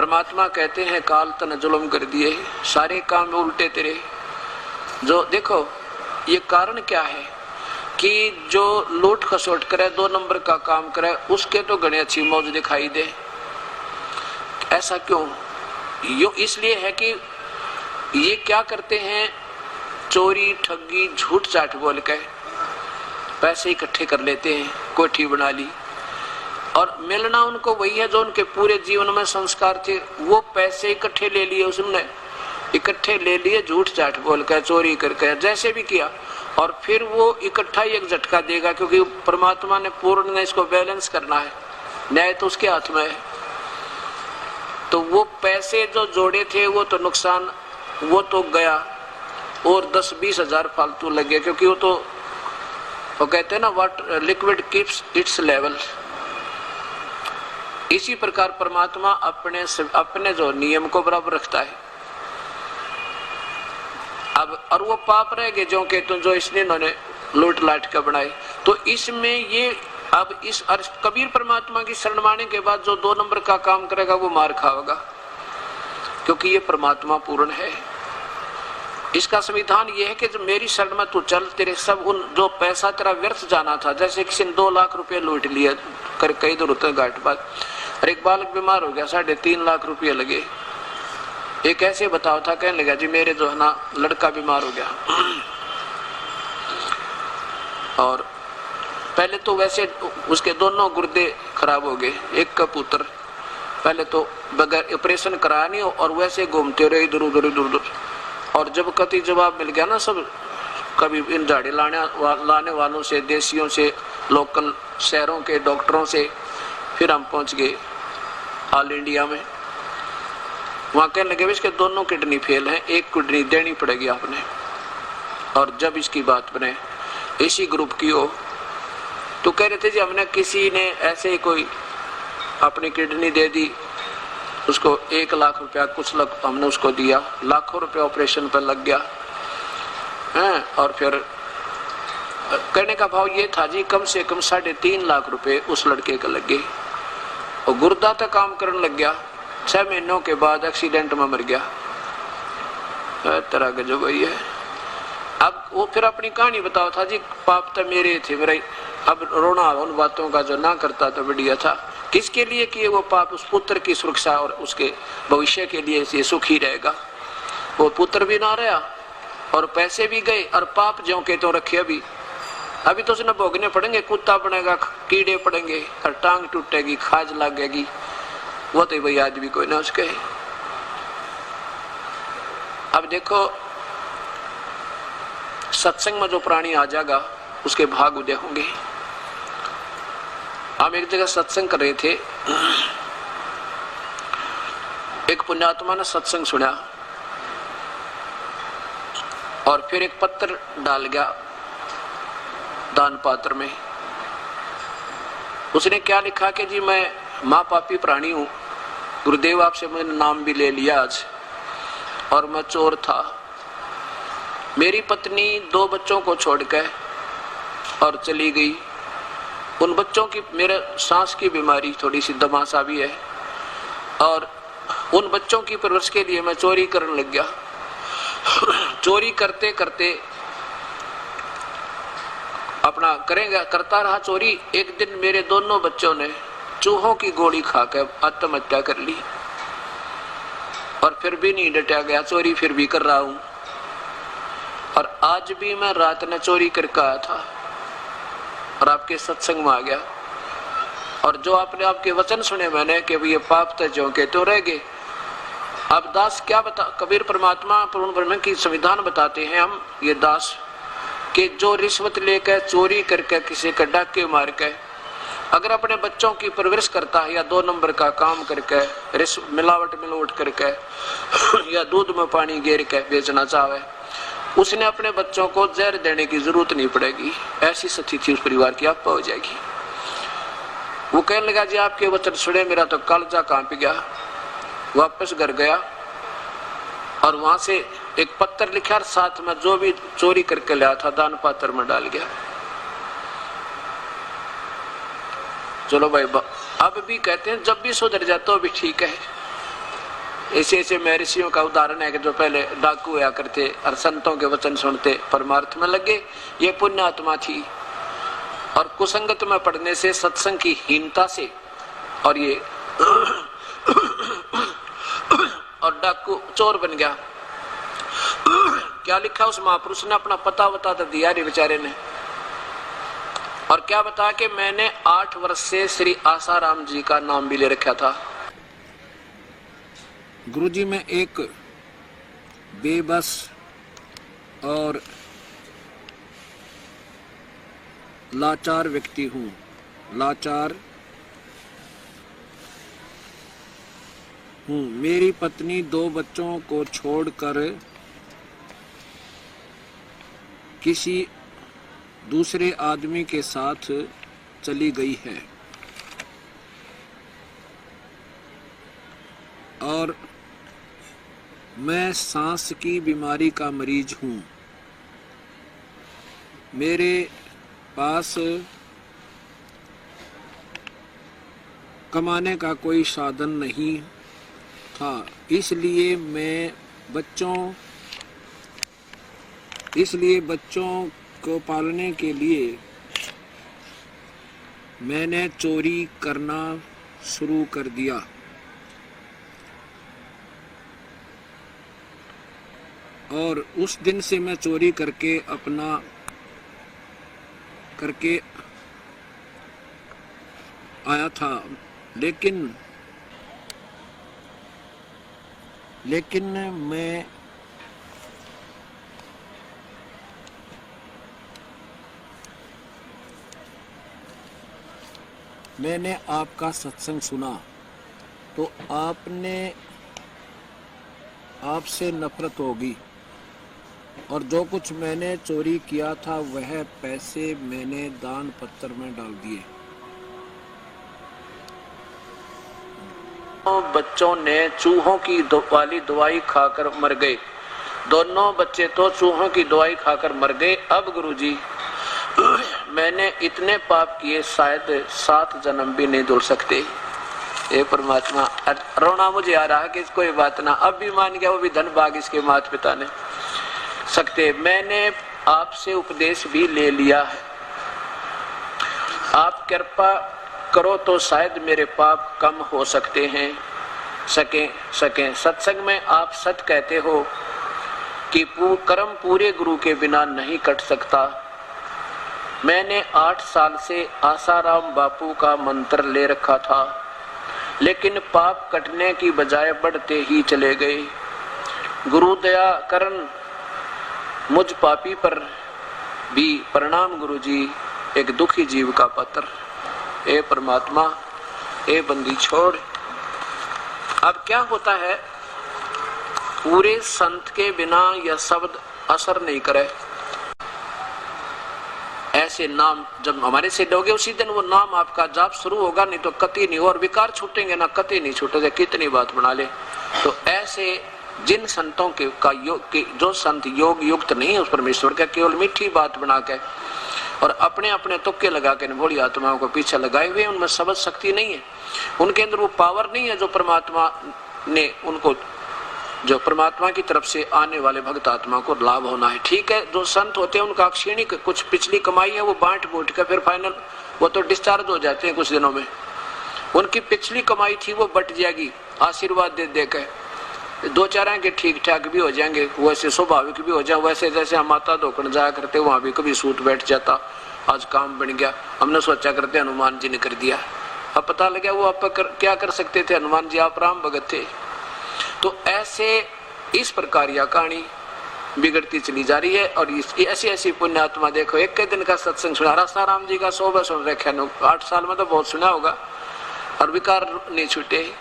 परमात्मा कहते हैं काल तन जुल्म कर दिए, सारे काम उल्टे तेरे। जो देखो ये कारण क्या है कि जो लूट खसोट करे, 2 नंबर का काम करे, उसके तो घनी अच्छी मौज दिखाई दे। ऐसा क्यों? यो इसलिए है कि ये क्या करते हैं, चोरी ठगी झूठ चाट बोल के पैसे इकट्ठे कर लेते हैं, कोठी बना ली। और मिलना उनको वही है जो उनके पूरे जीवन में संस्कार थे। वो पैसे इकट्ठे ले लिए, उसने इकट्ठे ले लिए झूठ चाट बोल कर, चोरी करके, जैसे भी किया। और फिर वो इकट्ठा ही एक झटका देगा, क्योंकि परमात्मा ने पूर्ण ने इसको बैलेंस करना है, न्याय तो उसके हाथ में है। तो वो पैसे जो जोड़े थे वो तो नुकसान, वो तो गया, और 10-20 हजार फालतू लग गया, क्योंकि वो कहते हैं ना, वाट लिक्विड कीप्स इट्स लेवल। इसी प्रकार परमात्मा अपने जो नियम को बराबर रखता है। अब और वो पाप रह गए जो के जो इसने इन्होंने लूट लाट के बनाए। तो इसमें ये अब इस कबीर परमात्मा की शरण माने के बाद जो 2 नंबर का काम करेगा वो मार खाएगा, क्योंकि ये परमात्मा पूर्ण है। इसका संविधान ये है कि जो मेरी शरण में तू चल, तेरे सब उन जो पैसा तेरा व्यर्थ जाना था, जैसे किसी ने 2 लाख रुपए लूट लिया कर कई दूर होते घाट बात, और एक बालक बीमार हो गया, 3.5 लाख रुपये लगे। एक ऐसे बताओ था, कहने लगा जी मेरे जो है ना लड़का बीमार हो गया, और पहले तो वैसे उसके दोनों गुर्दे खराब हो गए, एक का पुत्र पहले तो बगैर ऑपरेशन कराया नहीं, और वैसे घूमते रहे इधर उधर। और जब कति जवाब मिल गया ना, सब कभी इन झाड़ी लाने वालों से, देसियों से, लोकल शहरों के डॉक्टरों से, फिर हम पहुंच गए ऑल इंडिया में। वहां कहने लगे इसके दोनों किडनी फेल हैं, एक किडनी देनी पड़ेगी आपने। और जब इसकी बात बने इसी ग्रुप की हो, तो कह रहे थे जी हमने किसी ने ऐसे कोई अपनी किडनी दे दी, उसको 1 लाख रुपया कुछ हमने उसको दिया, लाखों रुपया ऑपरेशन पर लग गया है। और फिर कहने का भाव ये था जी कम से कम 3.5 लाख रुपए उस लड़के का लग गए, और गुर्दा तक काम करने लग गया। 6 महीनों के बाद एक्सीडेंट में मर गया। तरह का जो वही है। अब वो फिर अपनी कहानी बताओ था जी, पाप तो मेरे थे, मेरा अब रोना उन बातों का जो ना करता तो बढ़िया था। किसके लिए किए वो पाप? उस पुत्र की सुरक्षा और उसके भविष्य के लिए ये सुखी रहेगा। वो पुत्र भी ना रहा और पैसे भी गए, और पाप ज्यों के तो रखे अभी तो उसने भोगने पड़ेंगे। कुत्ता बनेगा, कीड़े पड़ेंगे, और टांग टूटेगी, खाज लगेगी, वो तो भाई आदमी कोई ना उसके। अब देखो सत्संग में जो प्राणी आ जाएगा उसके भाग उदय होंगे। हम एक जगह सत्संग कर रहे थे, एक पुण्यात्मा ने सत्संग सुना और फिर एक पत्र डाल गया दान पात्र में। उसने क्या लिखा कि जी मैं माँ पापी प्राणी हूं, गुरुदेव आपसे मैंने नाम भी ले लिया आज, और मैं चोर था। मेरी पत्नी 2 बच्चों को छोड़कर और चली गई। उन बच्चों की मेरे सांस की बीमारी थोड़ी सी दमासा भी है, और उन बच्चों की परवरिश के लिए मैं चोरी करने लग गया। चोरी करते करते अपना करता रहा चोरी। एक दिन मेरे दोनों बच्चों ने चूहों की गोली खाकर आत्महत्या कर ली, और फिर भी नहीं डटा गया, चोरी फिर भी कर रहा हूं। और आज भी मैं रात में चोरी करके आया था और आपके सत्संग में आ गया, और जो आपने आपके वचन सुने मैंने कि ये पाप तो जो के तो रह गए। अब दास क्या बता, कबीर परमात्मा पूर्ण ब्रह्म की संविधान बताते हैं हम ये दास कि जो रिश्वत लेकर चोरी करके किसी का डाके मार के अगर अपने बच्चों की परवरिश करता है, या 2 नंबर का काम करके मिलावट करके या दूध में पानी गेर के बेचना चाहे, उसने अपने बच्चों को जहर देने की जरूरत नहीं पड़ेगी। ऐसी स्थिति उस परिवार की आप हो जाएगी। वो कहने लगा जी आपके वचन सुने, मेरा तो कालजा कांप गया। वापस घर गया और वहां से एक पत्र लिखा, साथ में जो भी चोरी करके लाया था दान पात्र में डाल गया। चलो भाई, अब भी कहते हैं जब भी सुधर जाता तो भी ठीक है, ऐसे ऐसे महर्षियों का उदाहरण है कि जो पहले डाकू हुआ करते और संतों के वचन सुनते परमार्थ में लगे, ये पुण्य आत्मा थी। और कुसंगत में पढ़ने से, सत्संग की हीनता से, और ये और डाकू चोर बन गया। क्या लिखा उस महापुरुष ने? अपना पता बता दिया रे बेचारे ने। और क्या बता कि मैंने 8 वर्ष से श्री आसाराम जी का नाम भी ले रखा था। गुरुजी मैं एक बेबस और लाचार व्यक्ति हूँ। लाचार हूँ। मेरी पत्नी 2 बच्चों को छोड़कर किसी दूसरे आदमी के साथ चली गई है और मैं सांस की बीमारी का मरीज हूँ। मेरे पास कमाने का कोई साधन नहीं था, इसलिए बच्चों को पालने के लिए मैंने चोरी करना शुरू कर दिया। और उस दिन से मैं चोरी करके आया था, लेकिन मैंने आपका सत्संग सुना तो आपसे नफरत होगी, और जो कुछ मैंने चोरी किया था वह पैसे मैंने दान पत्र में डाल दिए। बच्चों ने चूहों की वाली दवाई खाकर मर गए। दोनों बच्चे तो चूहों की दवाई खाकर मर गए। अब गुरुजी मैंने इतने पाप किए, शायद 7 जन्म भी नहीं धुल सकते। ये परमात्मा, रोना मुझे आ रहा कि कोई बात ना, अब भी मान गया, वो भी धन भाग इसके माता पिता ने सकते। मैंने आपसे उपदेश भी ले लिया है, आप कृपा करो तो शायद मेरे पाप कम हो सकते हैं, सके। सत्संग में आप सच कहते हो कि कर्म पूरे गुरु के बिना नहीं कट सकता। मैंने 8 साल से आसाराम बापू का मंत्र ले रखा था, लेकिन पाप कटने की बजाय बढ़ते ही चले गए। गुरु दया करन मुझ पापी पर भी। प्रणाम गुरुजी, एक दुखी जीव का पत्र। ए परमात्मा, ए बंदी छोड़। अब क्या होता है, पूरे संत के बिना यह शब्द असर नहीं करे। ऐसे नाम जब हमारे से लोगे, उसी दिन वो नाम आपका जाप शुरू होगा, नहीं तो कति नहीं। और विकार छूटेंगे ना, कति नहीं छूटेगा, कितनी बात बना ले। तो ऐसे जिन संतों के का योग के जो संत योग युक्त नहीं है उस परमेश्वर का, केवल मीठी बात बना के और अपने अपने तुक्के लगा के भोली आत्माओं को पीछे लगाए हुए, उनमें शब्द शक्ति नहीं है, उनके अंदर वो पावर नहीं है जो परमात्मा ने उनको, जो परमात्मा की तरफ से आने वाले भक्त आत्मा को लाभ होना है। ठीक है, जो संत होते हैं उनका क्षणिक कुछ पिछली कमाई है वो बांट बूट कर फिर फाइनल वो तो डिस्चार्ज हो जाते हैं कुछ दिनों में। उनकी पिछली कमाई थी वो बट जाएगी, आशीर्वाद दे देकर 2-4 के ठीक ठाक भी हो जाएंगे, वैसे स्वाभाविक भी हो जाए। वैसे जैसे हम माता धोकन जाया करते वहां भी कभी सूत बैठ जाता, आज काम बन गया, हमने सोचा करते हनुमान जी ने कर दिया, अब पता लगा वो आप क्या कर सकते थे, हनुमान जी आप राम भगत थे। तो ऐसे इस प्रकार यह कहानी बिगड़ती चली जा रही है। और ऐसी ऐसी पुण्यात्मा देखो, एक के दिन का सत्संग सुना, रासाराम जी का 100 सुन रखे, 8 साल में तो बहुत सुना होगा, और विकार नहीं छूटे।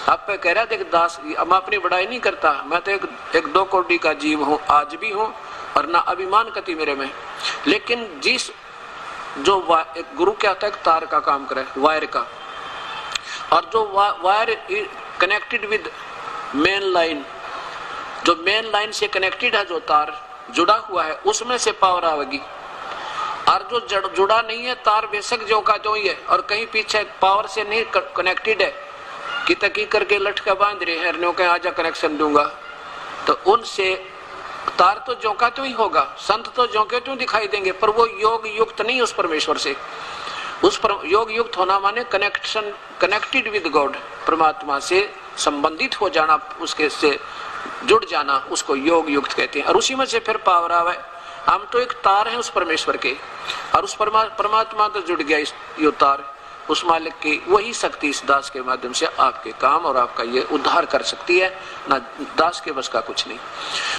आप पे कह रहा देख दास, मैं अपनी बड़ाई नहीं करता, मैं तो एक 2 करोड़ का जीव हूँ, आज भी हूँ, और ना अभिमान कति मेरे में। लेकिन जिस जो एक गुरु क्या होता है, तार का काम करे, वायर का, और जो wire connected with main line, जो मेन लाइन से कनेक्टेड है, जो तार जुड़ा हुआ है, उसमें से पावर आवेगी। और जो जुड़ा नहीं है, तार बेशक जो का जो ही है, और कहीं पीछे पावर से नहीं कनेक्टेड है, कि तकी करके लटका बांध रहे हैं, हरनों के आजा कनेक्शन दूंगा, तो उनसे तार तो जोंका तो ही होगा, संत तो जोंके तो दिखाई देंगे, पर वो योग युक्त नहीं उस परमेश्वर से। उस पर योग युक्त होना माने कनेक्शन, कनेक्टेड विद गॉड, परमात्मा से संबंधित हो जाना, उसके से जुड़ जाना, उसको योग युक्त कहते हैं। और उसी में से फिर पावर आवे। हम तो एक तार हैं उस परमेश्वर के, और उस परमात्मा तो जुड़ गया ये तार, उस मालिक की वही शक्ति इस दास के माध्यम से आपके काम और आपका ये उद्धार कर सकती है, ना दास के बस का कुछ नहीं।